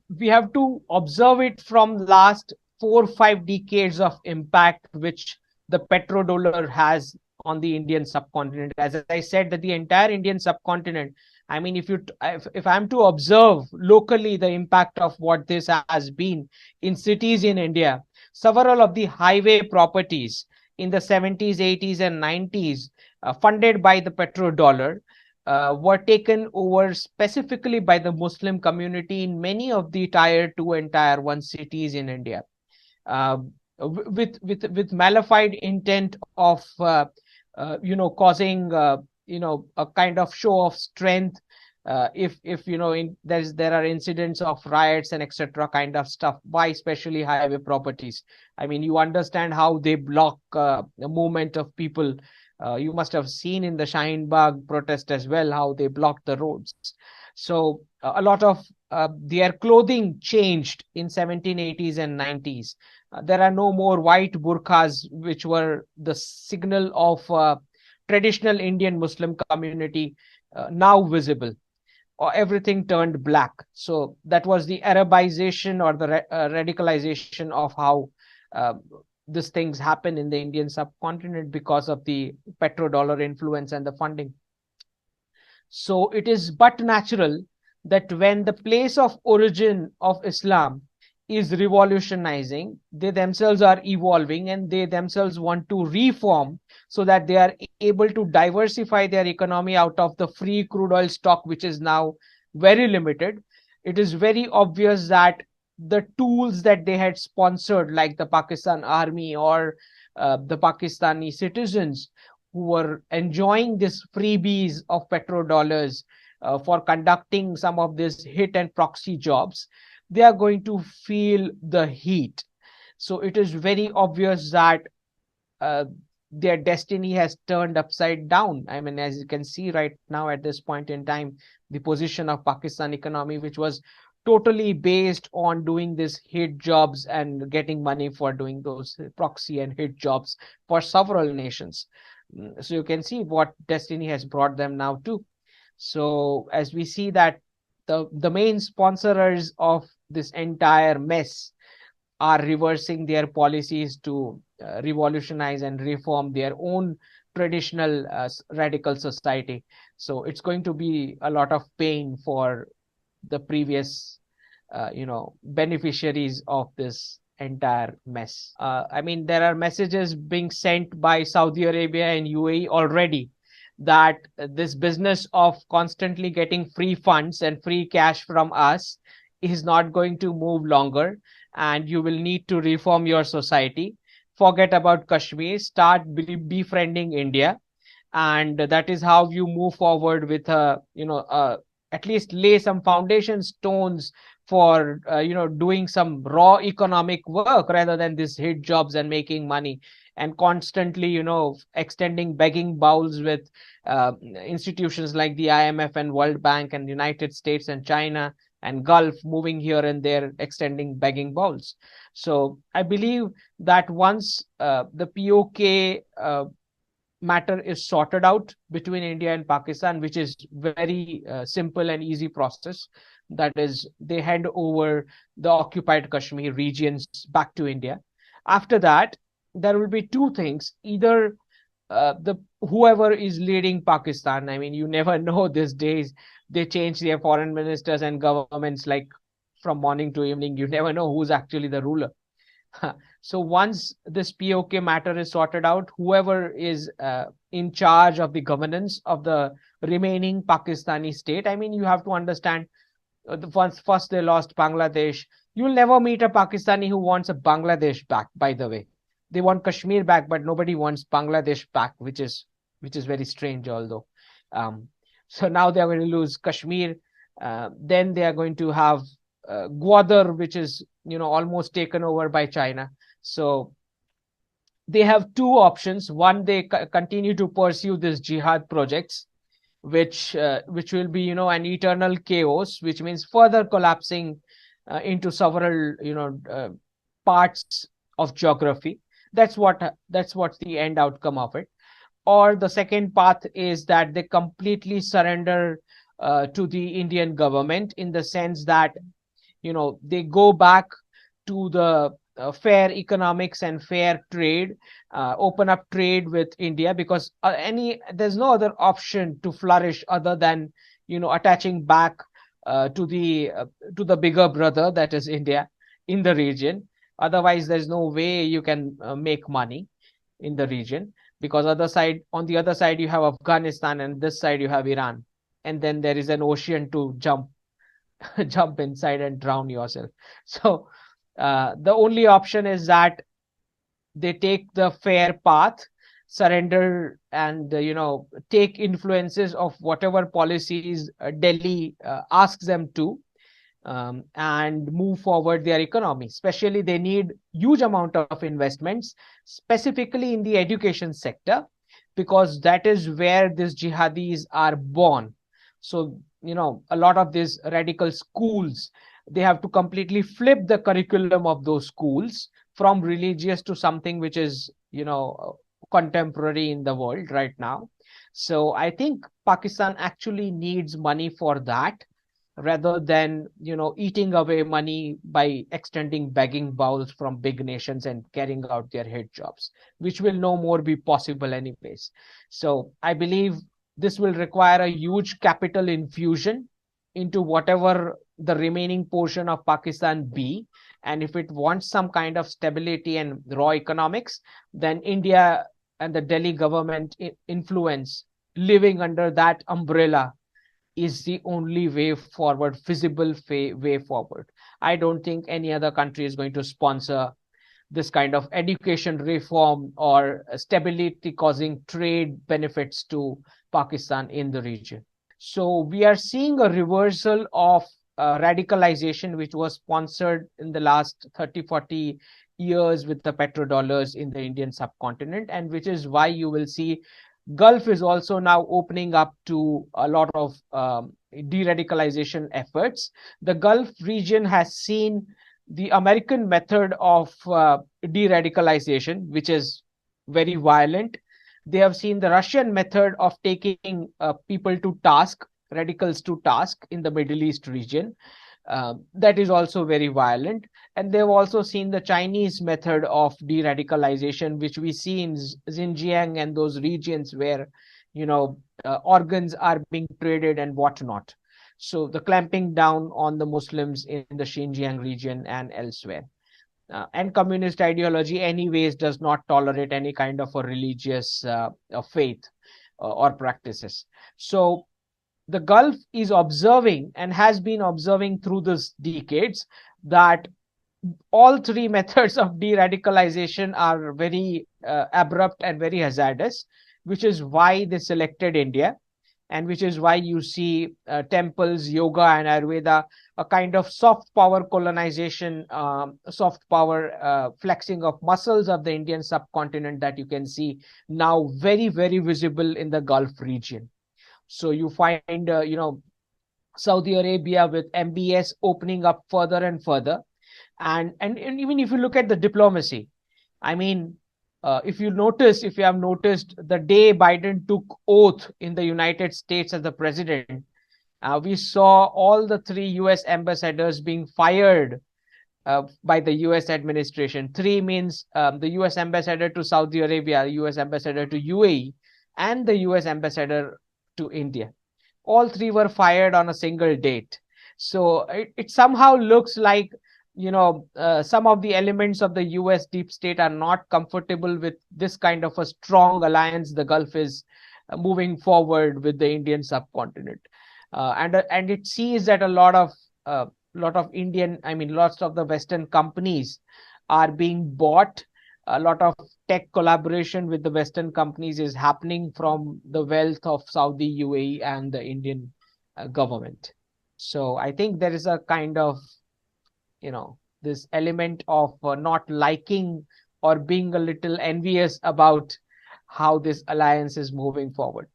we have to observe it from last 4 or 5 decades of impact which the petrodollar has on the Indian subcontinent. As I said, that the entire Indian subcontinent, I mean, if I'm to observe locally the impact of what this has been in cities in India, several of the highway properties in the 70s, 80s, and 90s, funded by the petrodollar, were taken over specifically by the Muslim community in many of the tier 2 and tier 1 cities in India, uh, with malified intent of causing a kind of show of strength. If there are incidents of riots and etc. kind of stuff by especially highway properties. I mean, you understand how they block the movement of people. You must have seen in the Shaheen Bagh protest as well how they blocked the roads. So a lot of their clothing changed in 1780s and 90s. There are no more white burqas, which were the signal of traditional Indian Muslim community, now visible, or everything turned black. So that was the Arabization or the radicalization of how uh, these things happen in the Indian subcontinent because of the petrodollar influence and the funding. So it is but natural that when the place of origin of Islam is revolutionizing, they themselves are evolving and they themselves want to reform so that they are able to diversify their economy out of the free crude oil stock, which is now very limited. It is very obvious that the tools that they had sponsored, like the Pakistan army or the Pakistani citizens who were enjoying this freebies of petrodollars for conducting some of these hit and proxy jobs, they are going to feel the heat. So it is very obvious that uh, their destiny has turned upside down. I mean, as you can see right now at this point in time, the position of Pakistan economy, which was totally based on doing this hit jobs and getting money for doing those proxy and hit jobs for several nations. So you can see what destiny has brought them now to. So as we see that the main sponsors of this entire mess are reversing their policies to revolutionize and reform their own traditional radical society. So it's going to be a lot of pain for the previous beneficiaries of this entire mess. I mean, there are messages being sent by Saudi Arabia and UAE already that this business of constantly getting free funds and free cash from us is not going to move longer, and you will need to reform your society. Forget about Kashmir, start befriending India, and that is how you move forward with at least lay some foundation stones for doing some raw economic work rather than this hit jobs and making money and constantly extending begging bowls with institutions like the IMF and World Bank and United States and China and Gulf, moving here and there extending begging bowls. So I believe that once the POK matter is sorted out between India and Pakistan, which is very simple and easy process. That is, they hand over the occupied Kashmir regions back to India. After that, there will be two things: either the whoever is leading Pakistan. I mean, you never know these days. They change their foreign ministers and governments like from morning to evening. You never know who's actually the ruler. So once this POK matter is sorted out, whoever is in charge of the governance of the remaining Pakistani state, I mean, you have to understand, first they lost Bangladesh. You'll never meet a Pakistani who wants a Bangladesh back, by the way. They want Kashmir back, but nobody wants Bangladesh back, which is very strange, although. So now they are going to lose Kashmir. Then they are going to have Gwadar, which is almost taken over by China. So they have two options. One, they continue to pursue these jihad projects, which will be an eternal chaos, which means further collapsing into several parts of geography. That's what's the end outcome of it. Or the second path is that they completely surrender to the Indian government, in the sense that they go back to the fair economics and fair trade, open up trade with India, because there's no other option to flourish other than attaching back to the bigger brother, that is India, in the region. Otherwise, there's no way you can make money in the region, because on the other side you have Afghanistan, and this side you have Iran, and then there is an ocean to jump inside and drown yourself. So the only option is that they take the fair path, surrender, and take influences of whatever policies Delhi asks them to, and move forward their economy. Especially, they need huge amount of investments, specifically in the education sector, because that is where these jihadis are born. So, a lot of these radical schools, they have to completely flip the curriculum of those schools from religious to something which is, contemporary in the world right now. So I think Pakistan actually needs money for that, rather than eating away money by extending begging bowls from big nations and carrying out their hate jobs, which will no more be possible anyways. So I believe this will require a huge capital infusion into whatever the remaining portion of Pakistan be. And if it wants some kind of stability and raw economics, then India and the Delhi government influence, living under that umbrella, is the only way forward, feasible way forward. I don't think any other country is going to sponsor this kind of education reform or stability causing trade benefits to Pakistan in the region. So we are seeing a reversal of radicalization, which was sponsored in the last 30-40 years with the petrodollars in the Indian subcontinent, and which is why you will see Gulf is also now opening up to a lot of de-radicalization efforts. The Gulf region has seen the American method of de-radicalization, which is very violent. They have seen the Russian method of taking people to task, radicals to task in the Middle East region. That is also very violent. And they've also seen the Chinese method of de-radicalization, which we see in Xinjiang and those regions where, organs are being traded and whatnot. So the clamping down on the Muslims in the Xinjiang region and elsewhere. And communist ideology anyways does not tolerate any kind of a religious faith or practices. So the Gulf is observing and has been observing through these decades that all three methods of de-radicalization are very abrupt and very hazardous, which is why they selected India, and which is why you see temples, yoga, and Ayurveda, a kind of soft power colonization, soft power flexing of muscles of the Indian subcontinent that you can see now very, very visible in the Gulf region. So you find, Saudi Arabia with MBS opening up further and further. And even if you look at the diplomacy, I mean, if you have noticed, the day Biden took oath in the United States as the president, we saw all the 3 US ambassadors being fired by the US administration. 3 means the US ambassador to Saudi Arabia, US ambassador to UAE, and the US ambassador to India. All 3 were fired on a single date. So it somehow looks like, some of the elements of the US deep state are not comfortable with this kind of a strong alliance the Gulf is moving forward with the Indian subcontinent. And it sees that a lot of lots of the Western companies are being bought. A lot of tech collaboration with the Western companies is happening from the wealth of Saudi, UAE, and the Indian government. So I think there is a kind of, this element of not liking or being a little envious about how this alliance is moving forward.